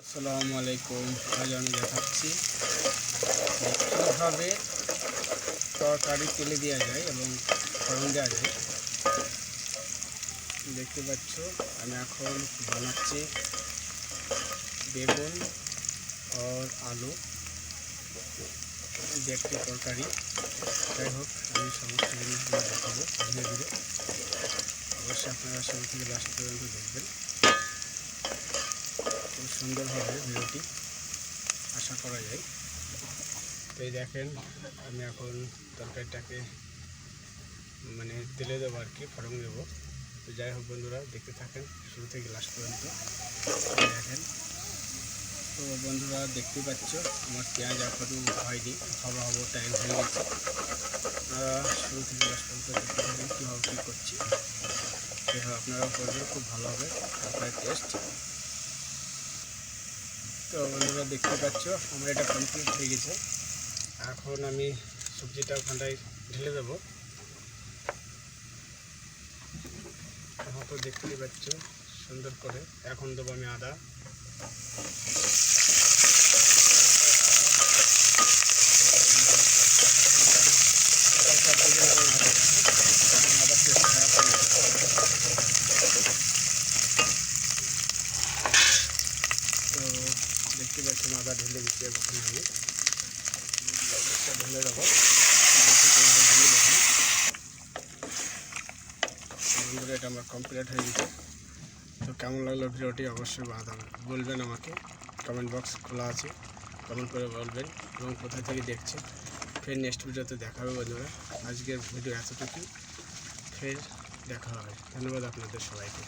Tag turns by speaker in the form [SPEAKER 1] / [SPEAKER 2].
[SPEAKER 1] আসসালামু আলাইকুম। আজ আমি দেখাচ্ছি কীভাবে তরকারি তেলে দেওয়া যায় এবং ফোড়ন দেওয়া যায়। দেখতে পাচ্ছ আমি এখন বানাচ্ছি বেগুন আর আলু দিয়ে একটি তরকারি। যাই হোক, আমি সমস্ত জিনিসগুলো দেখাবো ধীরে ধীরে। অবশ্যই আপনারা শুরু থেকে লাস্ট পর্যন্ত দেখবেন। খুব সুন্দর হবে ভিডিওটি, আশা করা যায়। তো এই দেখেন, আমি এখন তরকারিটাকে তেলে দেবো আর কি, ফোড়ন দেবো। তো যাই হোক বন্ধুরা, দেখতে থাকেন শুরু থেকে লাস্ট পর্যন্ত। দেখেন তো বন্ধুরা, দেখতে পাচ্ছ আমার পেঁয়াজ এখনও হয়নি, হবো টাইম হয়ে গেছে। শুরু থেকে লাস্ট পর্যন্ত দেখতে থাকেন কীভাবে কী করছি। সেভাবে আপনারাও করবেন, খুব ভালো হবে তরকারির টেস্ট। তো বন্ধুরা দেখতে পাচ্ছ আমার এটা কমপ্লিট হয়ে গেছে। এখন আমি সবজিটা ওখানটায় ঢেলে দেবো। এখন তো দেখতেই পাচ্ছ সুন্দর করে। এখন দেবো আমি আদা, তো দেখতে পাচ্ছেন আদা ঢেলে দিচ্ছি। এখন আমি ঢেলে দেবো। বন্ধুরা এটা আমার কমপ্লিট হয়ে গেছে। তো কেমন লাগলো ভিডিওটি অবশ্যই বলবেন আমাকে। কমেন্ট বক্স খোলা আছে, কমেন্ট করে বলবেন এবং কোথা থেকে দেখছেন। ফের নেক্সট ভিডিওতে দেখা হবে বন্ধুরা। আজকের ভিডিও এতটুকুই, ফের দেখা হবে। ধন্যবাদ আপনাদের সবাইকে।